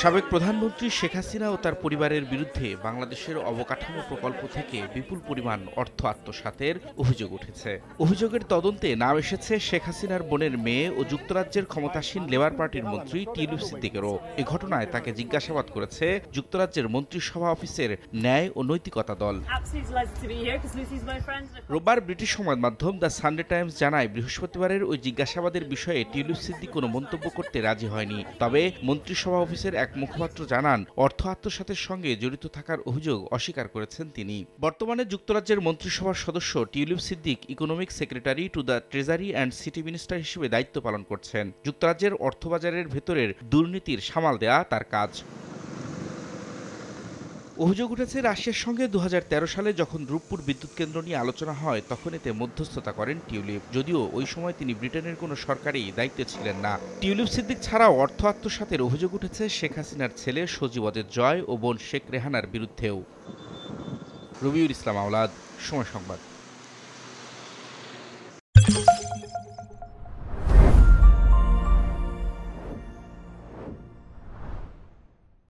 সাবেক প্রধানমন্ত্রী শেখ হাসিনা ও তার পরিবারের বিরুদ্ধে বাংলাদেশের অবকাঠামো প্রকল্প থেকে বিপুল পরিমাণ অর্থ আত্মসাতের অভিযোগ উঠেছে। অভিযোগের তদন্তে নাম এসেছে শেখ হাসিনার বোনের মেয়ে ও যুক্তরাজ্যের ক্ষমতাসীন লেবার পার্টির মন্ত্রী টিউলিপ সিদ্দিকেরও। এ ঘটনায় তাকে জিজ্ঞাসাবাদ করেছে যুক্তরাজ্যের মন্ত্রিসভা অফিসের ন্যায় ও নৈতিকতা দল। রোববার ব্রিটিশ সংবাদ মাধ্যম দ্য সানডে টাইমস জানায়, বৃহস্পতিবারের ওই জিজ্ঞাসাবাদের বিষয়ে টিউলিপ সিদ্দিক কোনো মন্তব্য করতে রাজি হয়নি। তবে মন্ত্রিসভা অফিসের এক মুখপাত্র জানান, অর্থ আত্মসাতের সঙ্গে জড়িত থাকার অভিযোগ অস্বীকার করেছেন তিনি। বর্তমানে যুক্তরাজ্যের মন্ত্রিসভার সদস্য tulip Siddique economic secretary to the treasury and city minister হিসেবে দায়িত্ব পালন করছেন। যুক্তরাজ্যের অর্থবাজারের ভেতরের দুর্নীতির সামাল দেয়া তার কাজ। অভিযোগ উঠেছে রাশিয়ার সঙ্গে 2013 সালে যখন রূপপুর বিদ্যুৎ কেন্দ্র নিয়ে আলোচনা হয়, তখন এতে মধ্যস্থতা করেন টিউলিপ। যদিও ওই সময় তিনি ব্রিটেনের কোনো সরকারি দায়িত্বে ছিলেন না। টিউলিপ সিদ্দিক ছাড়াও অর্থ আত্মসাতের অভিযোগ উঠেছে শেখ হাসিনার ছেলে সজীব ওয়াজেদ জয় ও বোন শেখ রেহানার বিরুদ্ধেও। রবিউল ইসলাম আওলাদ, সময় সংবাদ।